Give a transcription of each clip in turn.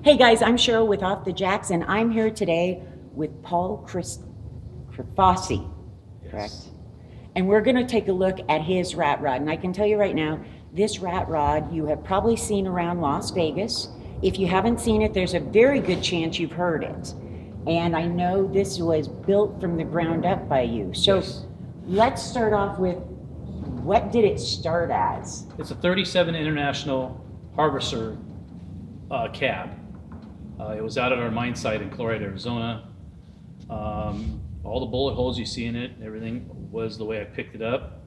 Hey guys, I'm Cheryl with Off the Jacks, and I'm here today with Paul Crifasi, correct? Yes. And we're going to take a look at his rat rod. And I can tell you right now, this rat rod you have probably seen around Las Vegas. If you haven't seen it, there's a very good chance you've heard it. And I know this was built from the ground up by you. So Yes. let's start off with, what did it start as? It's a 37 International Harvester cab. It was out at our mine site in Chloride, Arizona. All the bullet holes you see in it, everything was the way I picked it up,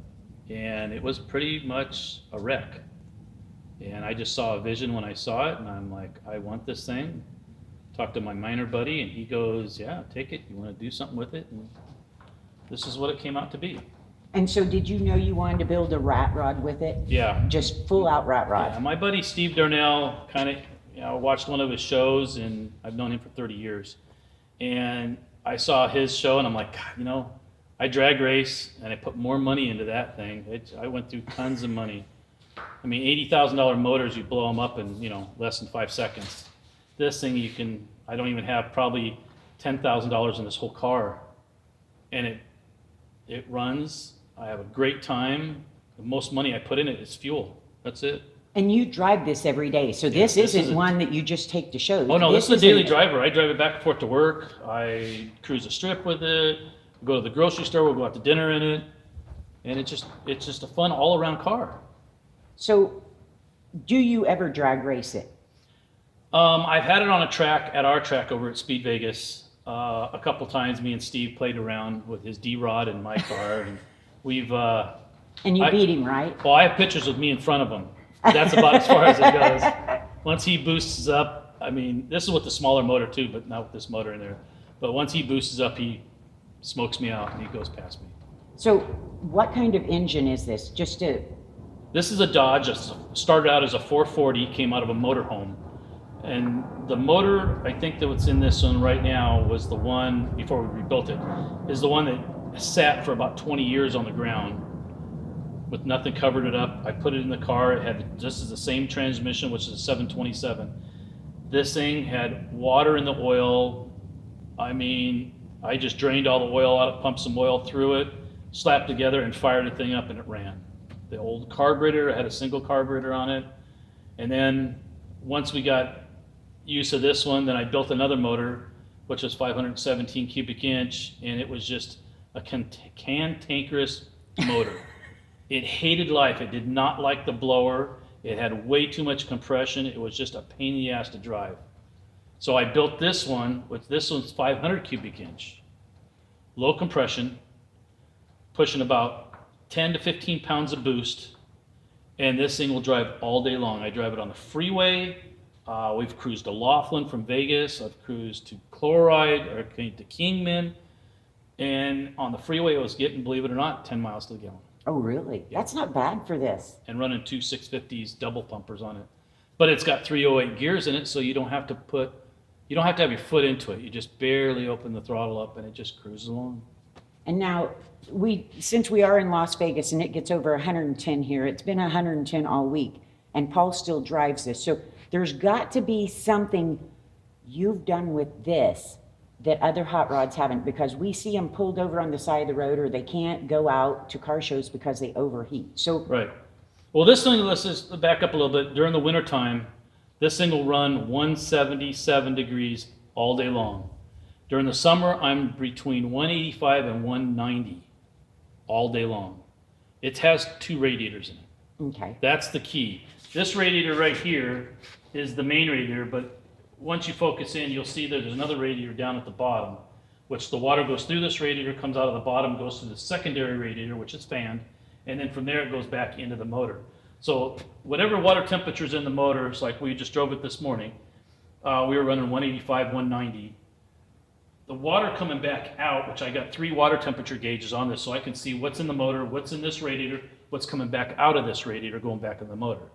and it was pretty much a wreck. And I just saw a vision when I saw it, and I'm like, I want this thing. Talked to my miner buddy, and he goes, yeah, take it. You want to do something with it? And this is what it came out to be. And so did you know you wanted to build a rat rod with it? Yeah. Just full out rat rod? Yeah, my buddy Steve Darnell I watched one of his shows, and I've known him for 30 years. And I saw his show, and I'm like, God, I drag race, and I put more money into that thing. I went through tons of money. I mean, $80,000 motors, you blow them up in, less than 5 seconds. This thing, I don't even have probably $10,000 in this whole car. And it runs. I have a great time. The most money I put in it is fuel. That's it. And you drive this every day, so this isn't one that you just take to shows. Oh no, this is a daily driver. I drive it back and forth to work. I cruise the strip with it. Go to the grocery store. We'll go out to dinner in it, and it's just a fun all around car. So, do you ever drag race it? I've had it on a track at our track over at Speed Vegas a couple times. Me and Steve played around with his D-Rod and my car, and we've. And you beat him, right? Well, I have pictures of me in front of him. That's about as far as it goes. Once he boosts up, I mean, this is with the smaller motor too, but not with this motor in there. But once he boosts up, he smokes me out and he goes past me. So what kind of engine is this? This is a Dodge. It started out as a 440, came out of a motorhome. And the motor, I think that what's in this one right now was the one, before we rebuilt it, is the one that sat for about 20 years on the ground with nothing covered it up. I put it in the car. It had just the same transmission, which is a 727. This thing had water in the oil. I mean, I just drained all the oil out, pumped some oil through it, slapped together, and fired the thing up, and it ran. The old carburetor had a single carburetor on it. And then once we got use of this one, then I built another motor, which was 517 cubic inch, and it was just a cantankerous motor. It hated life. It did not like the blower. It had way too much compression. It was just a pain in the ass to drive. So I built this one, this one's 500 cubic inch. Low compression, pushing about 10 to 15 pounds of boost, and this thing will drive all day long. I drive it on the freeway. We've cruised to Laughlin from Vegas. I've cruised to Chloride, or to Kingman, and on the freeway it was getting, believe it or not, 10 miles to the gallon. Oh, really? Yeah. That's not bad for this. And running two 650s double pumpers on it. But it's got 308 gears in it, so you don't have to have your foot into it. You just barely open the throttle up and it just cruises along. And now, since we are in Las Vegas and it gets over 110 here, it's been 110 all week, and Paul still drives this. So there's got to be something you've done with this that other hot rods haven't, because we see them pulled over on the side of the road, or they can't go out to car shows because they overheat. So right. Well, this thing, let's just back up a little bit. During the winter time, this thing will run 177 degrees all day long. During the summer, I'm between 185 and 190 all day long. It has 2 radiators in it. Okay. That's the key. This radiator right here is the main radiator, but once you focus in, you'll see that there's another radiator down at the bottom, which the water goes through this radiator, comes out of the bottom, goes to the secondary radiator, which is fanned, and then from there it goes back into the motor. So whatever water temperature's in the motor, it's like we just drove it this morning, we were running 185, 190. The water coming back out, which I got 3 water temperature gauges on this, so I can see what's in the motor, what's in this radiator, what's coming back out of this radiator, going back in the motor.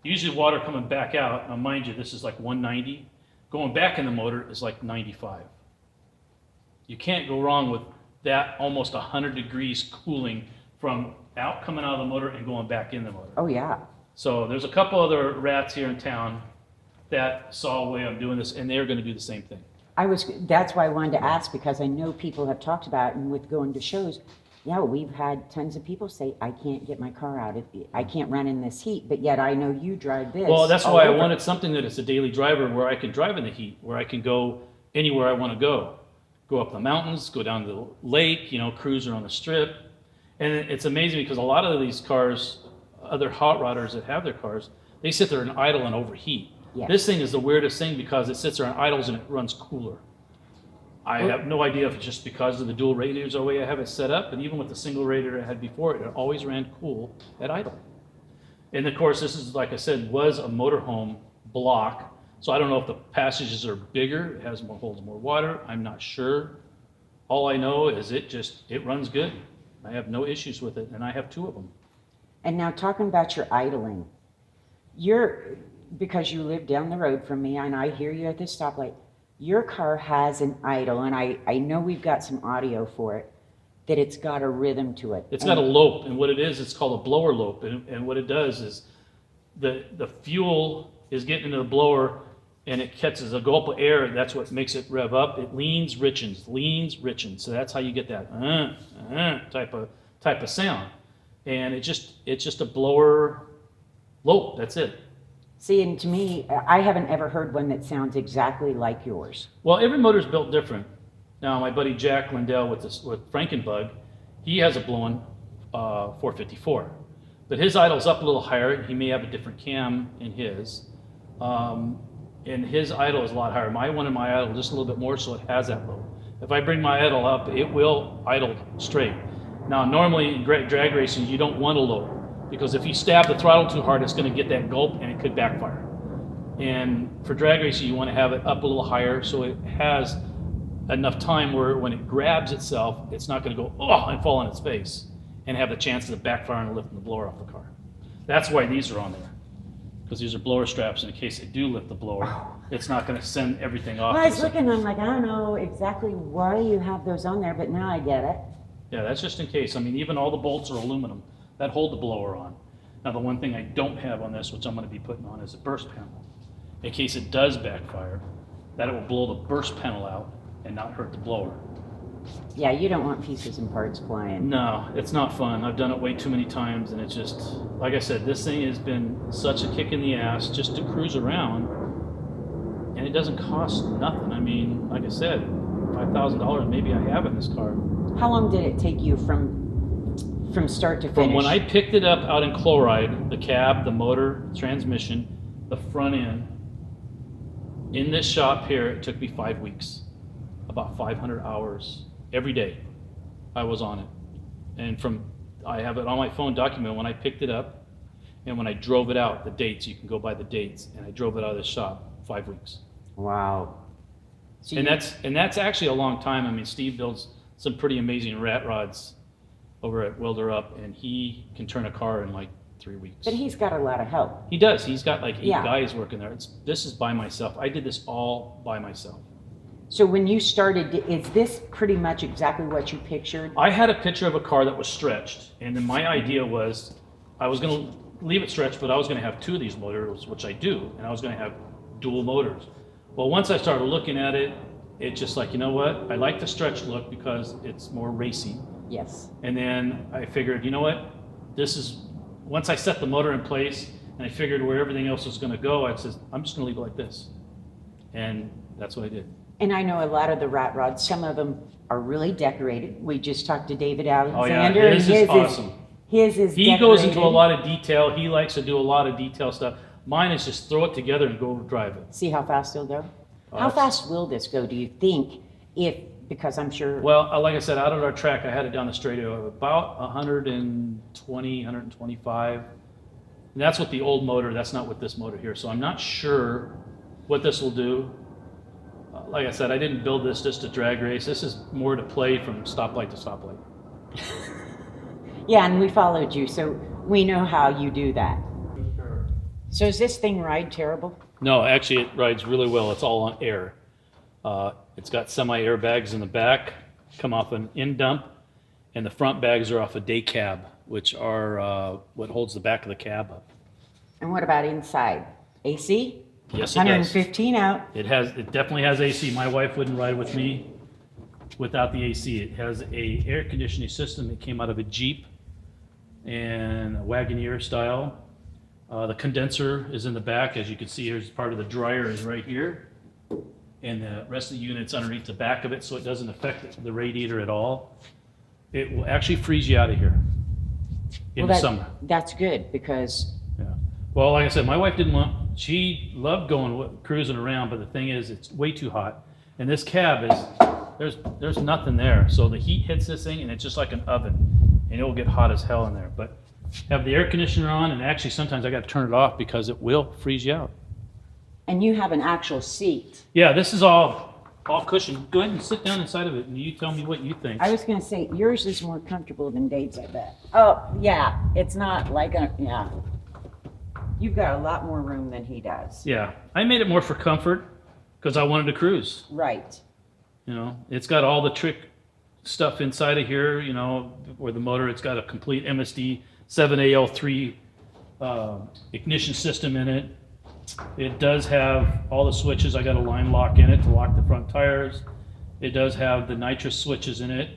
Usually water coming back out, now mind you, this is like 190. Going back in the motor is like 95. You can't go wrong with that almost 100 degrees cooling from coming out of the motor and going back in the motor. Oh, yeah. So there's a couple other rats here in town that saw a way I'm doing this, and they're going to do the same thing. That's why I wanted to ask, because I know people have talked about it, and with going to shows, yeah, we've had tons of people say, I can't get my car out, I can't run in this heat, but yet I know you drive this. Well, that's all why I over. wanted something that is a daily driver where I can drive in the heat, where I can go anywhere I want to go. Go up the mountains, go down to the lake, cruise around the strip. And it's amazing because a lot of these cars, other hot rodders that have their cars, they sit there and idle and overheat. Yes. This thing is the weirdest thing because it sits there and idles and it runs cooler. I have no idea if it's just because of the dual radiators or the way I have it set up, but even with the single radiator I had before, it always ran cool at idle. And of course, this is, like I said, was a motorhome block. So I don't know if the passages are bigger, it holds more water, I'm not sure. All I know is it runs good. I have no issues with it, and I have 2 of them. And now talking about your idling, because you live down the road from me and I hear you at this stoplight, your car has an idle, and I know we've got some audio for it, that it's got a rhythm to it. It's got a lope, and what it is, it's called a blower lope, and what it does is the fuel is getting into the blower, and it catches a gulp of air, and that's what makes it rev up. It leans, richens. So that's how you get that type of sound. And it's just a blower lope. That's it. See, and to me, I haven't ever heard one that sounds exactly like yours. Well, every motor's built different. Now, my buddy Jack Lindell with Frankenbug, he has a blowing 454, but his idle's up a little higher. He may have a different cam in his. And his idle is a lot higher. My idle just a little bit more, so it has that low. If I bring my idle up, it will idle straight. Now, normally in drag racing, you don't want a low, because if you stab the throttle too hard, it's going to get that gulp and it could backfire. And for drag racing, you want to have it up a little higher so it has enough time where when it grabs itself, it's not going to go and fall on its face and have the chances of backfiring and lifting the blower off the car. That's why these are on there, because these are blower straps, and in case they do lift the blower, it's not going to send everything off. Well, I was looking, I'm like, I don't know exactly why you have those on there, but now I get it. Yeah, that's just in case. I mean, even all the bolts are aluminum that hold the blower on. Now, the one thing I don't have on this, which I'm going to be putting on, is a burst panel. In case it does backfire, that it will blow the burst panel out and not hurt the blower. Yeah, you don't want pieces and parts flying. No, it's not fun. I've done it way too many times, and it's just, like I said, this thing has been such a kick in the ass just to cruise around, and it doesn't cost nothing. I mean, like I said, $5,000 maybe I have in this car. How long did it take you from start to finish? From when I picked it up out in Chloride, the cab, the motor, transmission, the front end, in this shop here, it took me 5 weeks, about 500 hours every day. I was on it, and I have it on my phone documented when I picked it up, and when I drove it out, the dates. You can go by the dates, and I drove it out of the shop 5 weeks. Wow. So and that's actually a long time. I mean, Steve builds some pretty amazing rat rods over at WelderUp, and he can turn a car in like 3 weeks. But he's got a lot of help. He does. He's got like 8 Yeah. guys working there. This is by myself. I did this all by myself. So when you started, is this pretty much exactly what you pictured? I had a picture of a car that was stretched, and then my idea was I was going to leave it stretched, but I was going to have 2 of these motors, which I do, and I was going to have dual motors. Well, once I started looking at it, it's just like, you know what? I like the stretched look because it's more racy. Yes. And then I figured, you know what? Once I set the motor in place and I figured where everything else was going to go, I said, I'm just going to leave it like this. And that's what I did. And I know a lot of the rat rods, some of them are really decorated. We just talked to David Oh Alexander. yeah, his is awesome. His is He decorated. goes into a lot of detail. He likes to do a lot of detail stuff. Mine is just throw it together and go drive it. See how fast he'll go? Oh, How that's- fast will this go, do you think? Because I'm sure. Well, like I said, out at our track, I had it down the straight of about 120, 125. And that's with the old motor. That's not with this motor here. So I'm not sure what this will do. Like I said, I didn't build this just to drag race. This is more to play from stoplight to stoplight. Yeah, and we followed you, so we know how you do that. So does this thing ride terrible? No, actually, it rides really well. It's all on air. It's got semi-airbags in the back, come off an in dump, and the front bags are off a day cab, which are what holds the back of the cab up. And what about inside? AC? Yes, it does. 115 out. It definitely has AC. My wife wouldn't ride with me without the AC. It has a air conditioning system that came out of a Jeep and a Wagoneer style. The condenser is in the back. As you can see, here's part of the dryer is right here. And the rest of the unit's underneath the back of it, so it doesn't affect the radiator at all. It will actually freeze you out of here in the summer. That's good because Yeah. Well, like I said, my wife she loved cruising around, but the thing is, it's way too hot. And this cab there's nothing there. So the heat hits this thing and it's just like an oven and it will get hot as hell in there. But have the air conditioner on, and actually sometimes I got to turn it off because it will freeze you out. and you have an actual seat. Yeah, this is all cushioned. Go ahead and sit down inside of it and you tell me what you think. I was gonna say, yours is more comfortable than Dave's, I bet. Oh, yeah, it's not like yeah. You've got a lot more room than he does. Yeah, I made it more for comfort because I wanted to cruise. Right. You know, it's got all the trick stuff inside of here, you know, where the motor, it's got a complete MSD 7AL3 ignition system in it. It does have all the switches. I got a line lock in it to lock the front tires. It does have the nitrous switches in it.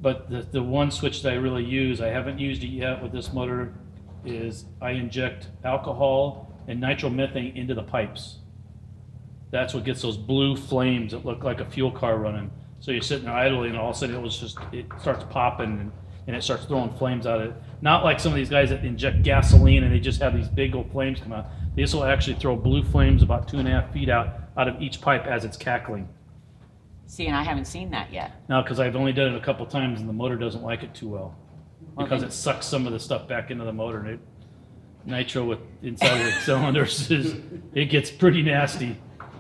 But the one switch that I really use, I haven't used it yet with this motor, is I inject alcohol and nitromethane into the pipes. That's what gets those blue flames that look like a fuel car running. So you're sitting there idling and all of a sudden it starts popping and it starts throwing flames out of it. Not like some of these guys that inject gasoline and they just have these big old flames come out. This will actually throw blue flames about 2.5 feet out of each pipe as it's cackling. See, and I haven't seen that yet. Now, because I've only done it a couple times and the motor doesn't like it too well. Because it sucks some of the stuff back into the motor, and nitro with inside of the cylinders it gets pretty nasty.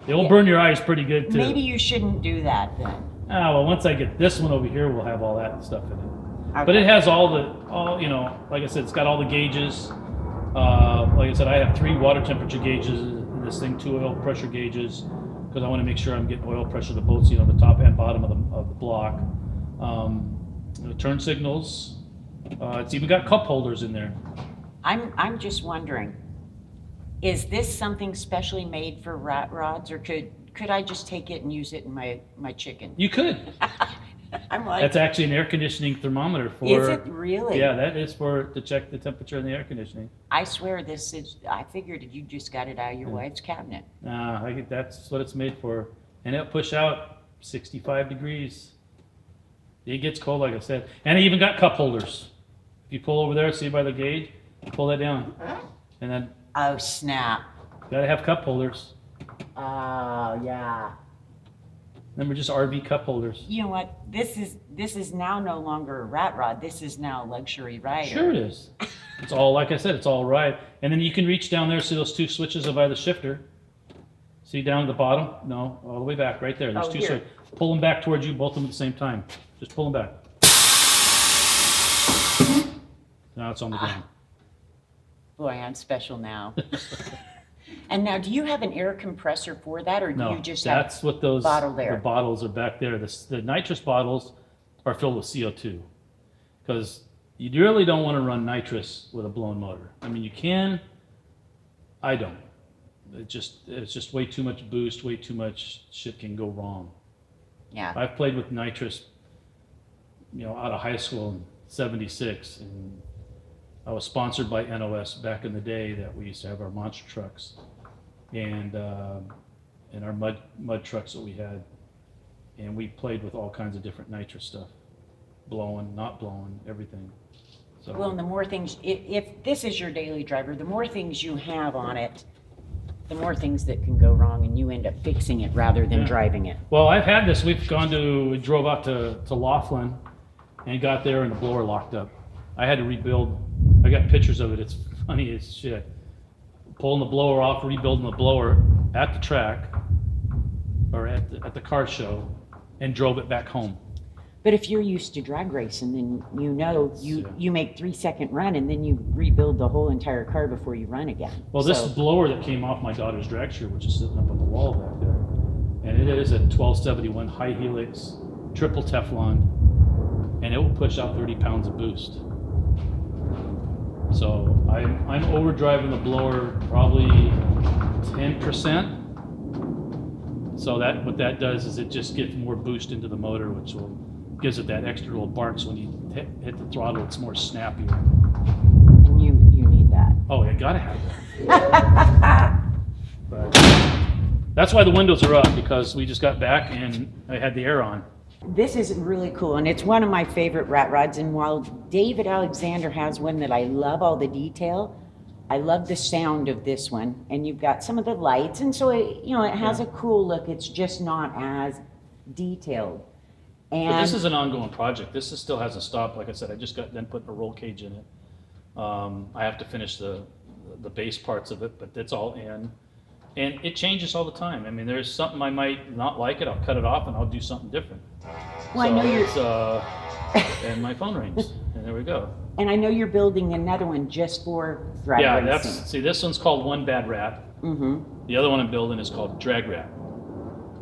It will burn your eyes pretty good too. Maybe you shouldn't do that then. Well, once I get this one over here, we'll have all that stuff in it. Okay. But it has all you know, like I said, it's got all the gauges. Like I said, I have 3 water temperature gauges in this thing, 2 oil pressure gauges, because I want to make sure I'm getting oil pressure to both, you know, the top and bottom of the block. Turn signals. It's even got cup holders in there. I'm just wondering, is this something specially made for rat rods, or could I just take it and use it in my chicken? You could. I'm like, That's actually an air conditioning thermometer for. is it really? Yeah, that is to check the temperature in the air conditioning. I swear this is, I figured you just got it out of your wife's cabinet. That's what it's made for. And it'll push out 65 degrees. It gets cold, like I said. And it even got cup holders. If you pull over there, see by the gauge, pull that down. And then Oh, snap. gotta have cup holders. Oh, yeah. Then we're just RV cup holders. You know what? This is now no longer a rat rod. This is now a luxury rider. Sure it is. It's all, like I said, it's all right. And then you can reach down there, see those 2 switches by the shifter. See down at the bottom? No, all the way back, right there. There's 2 here. switches. Pull them back towards you, both of them at the same time. Just pull them back. Now it's on the ground. Boy, I'm special now. And now, do you have an air compressor for that, or do No, you just that's have what those bottle there? the bottles are back there. The nitrous bottles are filled with CO2 because you really don't want to run nitrous with a blown motor. I mean, you can. I don't. It's just way too much boost. Way too much shit can go wrong. Yeah. I've played with nitrous, you know, out of high school in '76, and I was sponsored by NOS back in the day that we used to have our monster trucks and our mud trucks that we had, and we played with all kinds of different nitrous stuff, blowing, not blowing, everything. So Well, and the more things, if this is your daily driver, the more things you have on it, the more things that can go wrong, and you end up fixing it rather than Yeah. driving it. Well, I've had this. We drove out to Laughlin and got there and the blower locked up. I had to rebuild. I got pictures of it. It's funny as shit. Pulling the blower off, rebuilding the blower at the track or at the car show, and drove it back home. But if you're used to drag racing, then Yeah. you make 3-second run, and then you rebuild the whole entire car before you run again. Well, this So- blower that came off my daughter's dragster, which is sitting up on the wall back there, and it is a 1271 high helix, triple Teflon, and it will push out 30 pounds of boost. So I'm overdriving the blower probably 10% 10%. So that what that does is it just gives more boost into the motor, which gives it that extra little bark. So when you hit the throttle, it's more snappier. And you need that. Oh, you gotta have that. But that's why the windows are up, because we just got back and I had the air on. This is really cool, and it's one of my favorite rat rods. And while David Alexander has one that I love all the detail, I love the sound of this one. And you've got some of the lights, and so it, it has a cool look. It's just not as detailed. But this And is an ongoing project. This still hasn't stopped. Like I said, I just got done putting a roll cage in it. I have to finish the base parts of it, but it's all in. And it changes all the time. I mean, there's something I might not like it. I'll cut it off and I'll do something different. Well, I know you're- and my phone rings, and there we go. and I know you're building another one just for drag Yeah, racing. see, this one's called One Bad Rat. The other one I'm building is called Dragrat.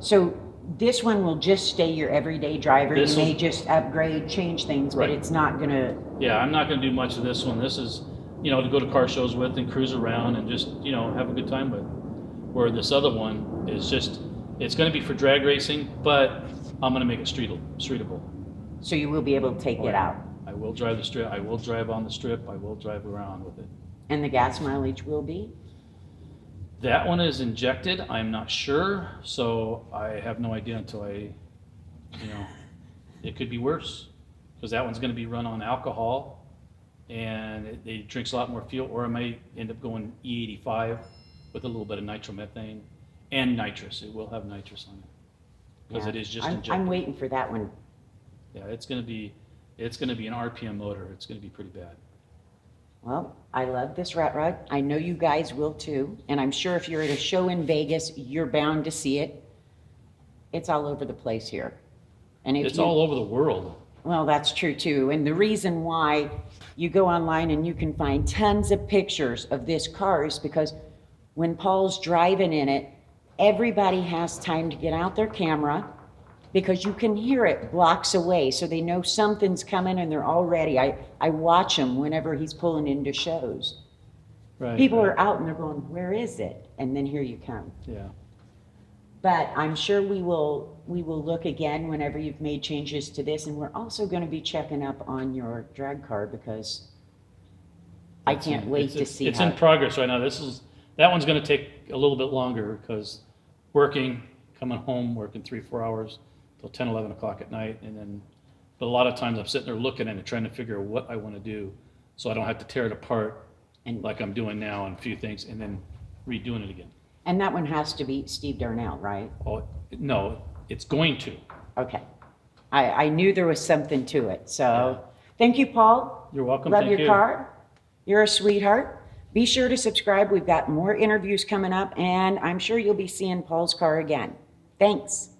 So this one will just stay your everyday driver. This You may one- just upgrade, change things, but Right. it's not gonna. Yeah, I'm not gonna do much of this one. This is, to go to car shows with and cruise around and just, have a good time with. Where this other one is just, it's gonna be for drag racing, but I'm gonna make it streetable. So you will be able to take it out, I will drive the strip, I will drive on the strip, I will drive around with it. and the gas mileage will be. That one is injected, I'm not sure, so I have no idea until it could be worse. Because that one's gonna be run on alcohol, and it drinks a lot more fuel, or I may end up going E85 with a little bit of nitromethane and nitrous. It will have nitrous on it, because Yeah. it is just I'm injected. waiting for that one. Yeah, it's gonna be an RPM motor, it's gonna be pretty bad. Well, I love this rat rod. I know you guys will too. And I'm sure if you're at a show in Vegas, you're bound to see it. It's all over the place here. And if It's you, all over the world. well, that's true too. And the reason why you go online and you can find tons of pictures of this car is because when Paul's driving in it, everybody has time to get out their camera, because you can hear it blocks away. So they know something's coming and they're all ready. I watch him whenever he's pulling into shows. Right. People right. are out and they're going, where is it? And then here you come. Yeah. But I'm sure we will look again whenever you've made changes to this. And we're also going to be checking up on your drag car, because I can't wait to see It's how. in progress right now. That one's gonna take a little bit longer, because coming home, working 3-4 hours till 10, 11 o'clock at night. But a lot of times I'm sitting there looking at it, trying to figure out what I want to do, so I don't have to tear it apart And- like I'm doing now on a few things and then redoing it again. And that one has to be Steve Darnell, right? Oh, no, it's going to. Okay. I knew there was something to it. So thank you, Paul. You're welcome. Love Thank your you. car. You're a sweetheart. Be sure to subscribe. We've got more interviews coming up, and I'm sure you'll be seeing Paul's car again. Thanks.